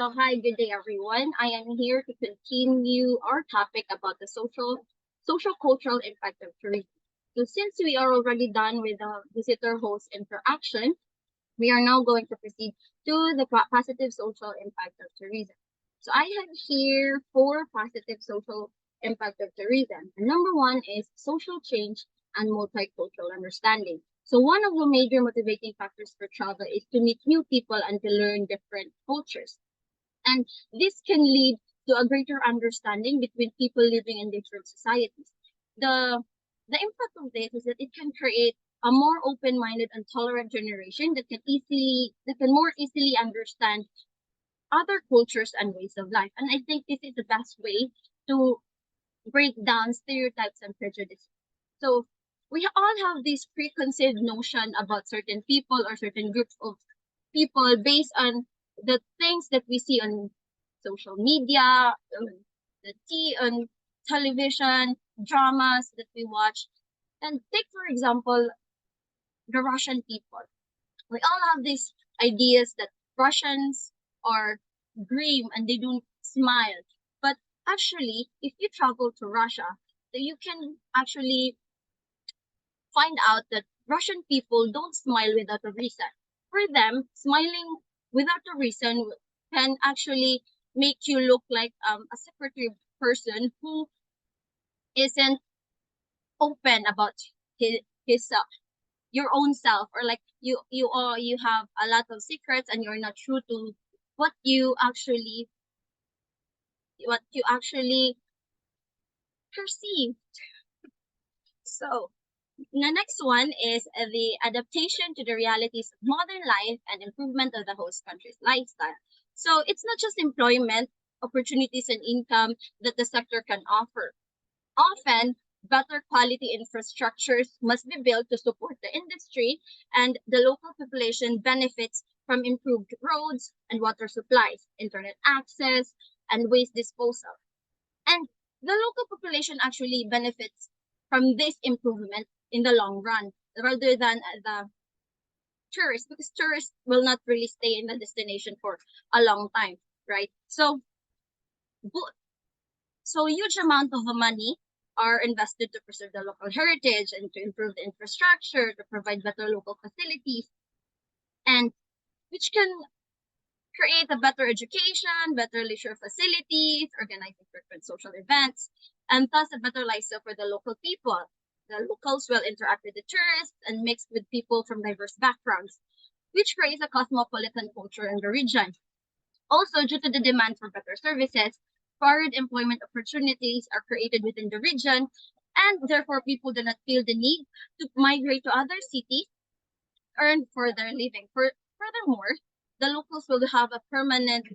So, hi, good day, everyone. I am here to continue our topic about the social cultural impact of tourism. So, since we are already done with the visitor host interaction, we are now going to proceed to the positive social impact of tourism. So, I have here four positive social impact of tourism. And number one is social change and multicultural understanding. So, one of the major motivating factors for travel is to meet new people and to learn different cultures. And this can lead to a greater understanding between people living in different societies. The the impact of this is that it can create a more open-minded and tolerant generation that can more easily understand other cultures and ways of life. And I think this is the best way to break down stereotypes and prejudice. So we all have this preconceived notion about certain people or certain groups of people based on the things that we see on social media, on television, dramas that we watch. And take, for example, the Russian people. We all have these ideas that Russians are grim and they don't smile. But actually, if you travel to Russia, you can actually find out that Russian people don't smile without a reason. For them, smiling without a reason can actually make you look like a secretive person who isn't open about his your own self, or like you have a lot of secrets and you're not true to what you actually what you actually perceive. So the next one is the adaptation to the realities of modern life and improvement of the host country's lifestyle. So it's not just employment, opportunities, and income that the sector can offer. Often, better quality infrastructures must be built to support the industry, and the local population benefits from improved roads and water supplies, internet access, and waste disposal. And the local population actually benefits from this improvement in the long run rather than the tourists, because tourists will not really stay in the destination for a long time, right? Bo- so huge amount of money are invested to preserve the local heritage and to improve the infrastructure, to provide better local facilities, and which can create a better education, better leisure facilities, organizing frequent social events, and thus a better lifestyle for the local people. The locals will interact with the tourists and mix with people from diverse backgrounds, which creates a cosmopolitan culture in the region. Also, due to the demand for better services, varied employment opportunities are created within the region, and therefore people do not feel the need to migrate to other cities, earn for their living. Furthermore, the locals will have a permanent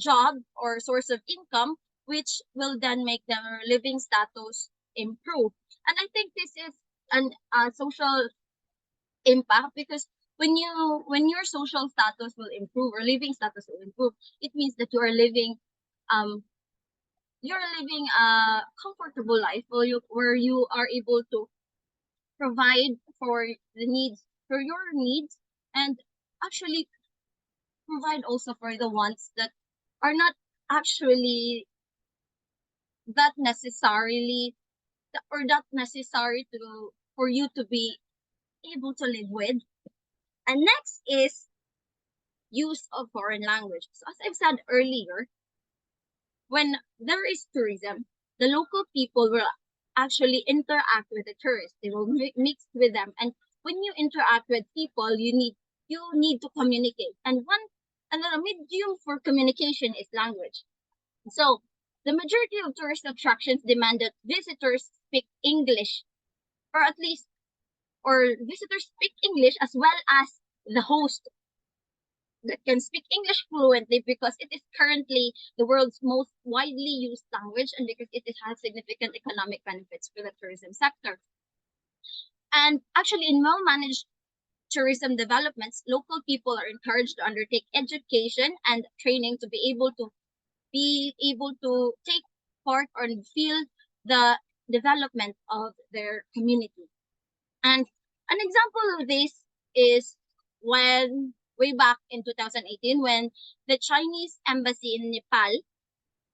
job or source of income, which will then make their living status improve. And I think this is an social impact, because when your social status will improve or living status will improve, it means that um you're living a comfortable life where you are able to provide for your needs, and actually provide also for the ones that are not actually that necessarily or that necessary to for you to be able to live with. And next is use of foreign languages. As I've said earlier, when there is tourism, the local people will actually interact with the tourists. They will mix with them, and when you interact with people, you need to communicate. And the medium for communication is language. So the majority of tourist attractions demand that visitors speak English, or at least or visitors speak English as well as the host that can speak English fluently, because it is currently the world's most widely used language and because it has significant economic benefits for the tourism sector. And actually, in well managed tourism developments, local people are encouraged to undertake education and training to be able to take part or feel the development of their community. And an example of this is when way back in 2018 when the Chinese embassy in Nepal,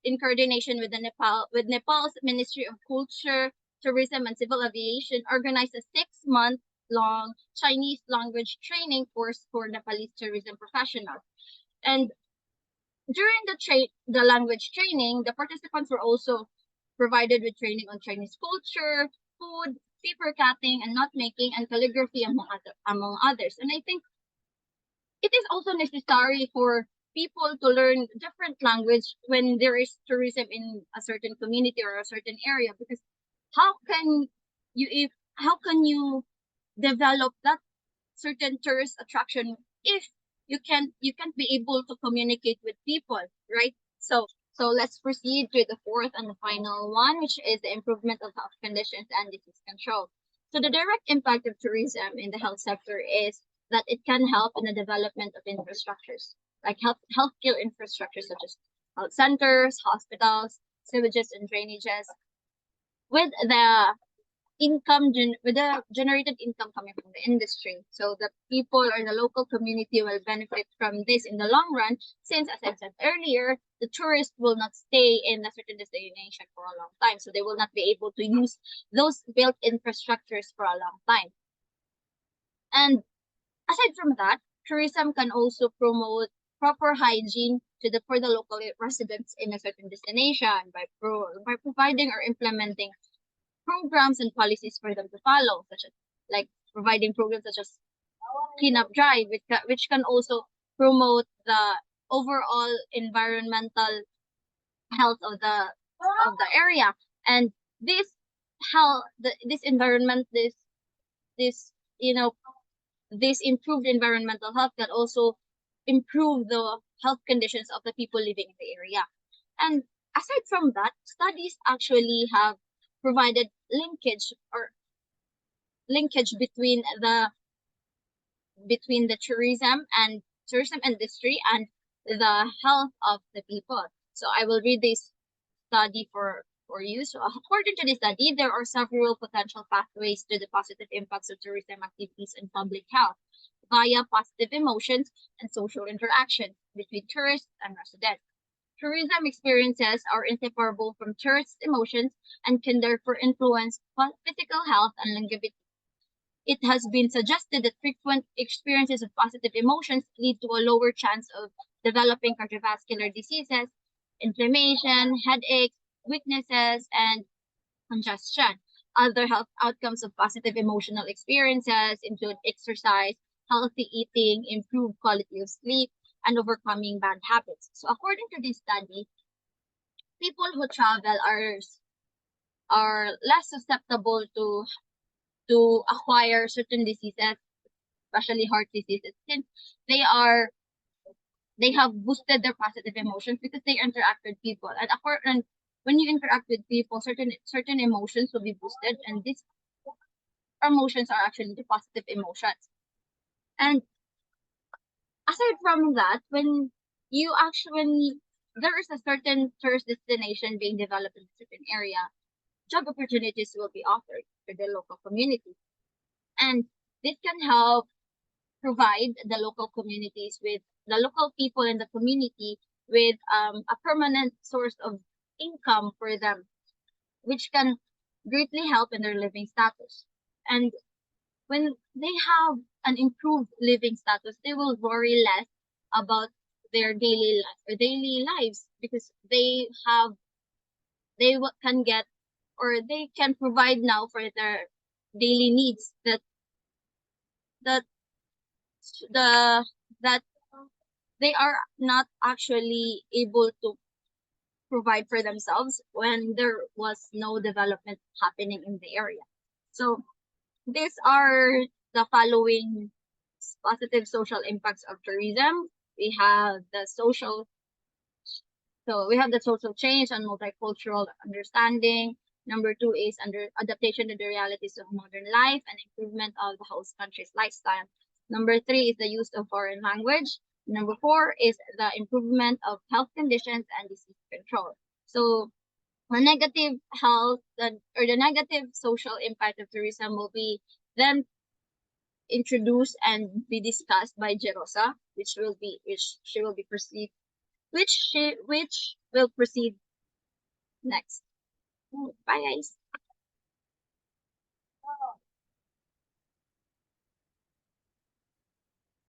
in coordination with Nepal's Ministry of Culture, Tourism, and Civil Aviation, organized a 6-month long Chinese language training course for Nepalese tourism professionals. And during the language training, the participants were also provided with training on Chinese culture, food, paper cutting, and knot making, and calligraphy, among others. And I think it is also necessary for people to learn different language when there is tourism in a certain community or a certain area, because how can how can you develop that certain tourist attraction if you can't be able to communicate with people, right? So let's proceed to the fourth and the final one, which is the improvement of health conditions and disease control. So the direct impact of tourism in the health sector is that it can help in the development of infrastructures, like healthcare infrastructure such as health centers, hospitals, sewages and drainages, with the with the generated income coming from the industry. So the people or the local community will benefit from this in the long run, since, as I said earlier, the tourists will not stay in a certain destination for a long time. So they will not be able to use those built infrastructures for a long time. And aside from that, tourism can also promote proper hygiene for the local residents in a certain destination by providing or implementing programs and policies for them to follow, such as like providing programs such as cleanup drive, which can also promote the overall environmental health of the area. And this this environment, this you know this improved environmental health can also improve the health conditions of the people living in the area. And aside from that, studies actually have provided linkage between the tourism industry and the health of the people. So I will read this study for you. So according to the study, there are several potential pathways to the positive impacts of tourism activities in public health via positive emotions and social interaction between tourists and residents. Tourism experiences are inseparable from tourists' emotions and can therefore influence physical health and longevity. It has been suggested that frequent experiences of positive emotions lead to a lower chance of developing cardiovascular diseases, inflammation, headaches, weaknesses, and congestion. Other health outcomes of positive emotional experiences include exercise, healthy eating, improved quality of sleep, and overcoming bad habits. So according to this study, people who travel are less susceptible to acquire certain diseases, especially heart diseases, since they are they have boosted their positive emotions because they interact with people. And when you interact with people, certain emotions will be boosted, and these emotions are actually the positive emotions. And aside from that, when there is a certain tourist destination being developed in a certain area, job opportunities will be offered to the local community. And this can help provide the local people in the community with a permanent source of income for them, which can greatly help in their living status. And when they have an improved living status, they will worry less about their daily lives, because can get, or they can provide now for their daily needs that the that they are not actually able to provide for themselves when there was no development happening in the area. So these are the following positive social impacts of tourism. We have the social we have the social change and multicultural understanding. Number two is under adaptation to the realities of modern life and improvement of the host country's lifestyle. Number three is the use of foreign language. Number four is the improvement of health conditions and disease control. So the negative health or the negative social impact of tourism will be them introduced and be discussed by Jerosa, which she will be proceed which will proceed next. Bye guys.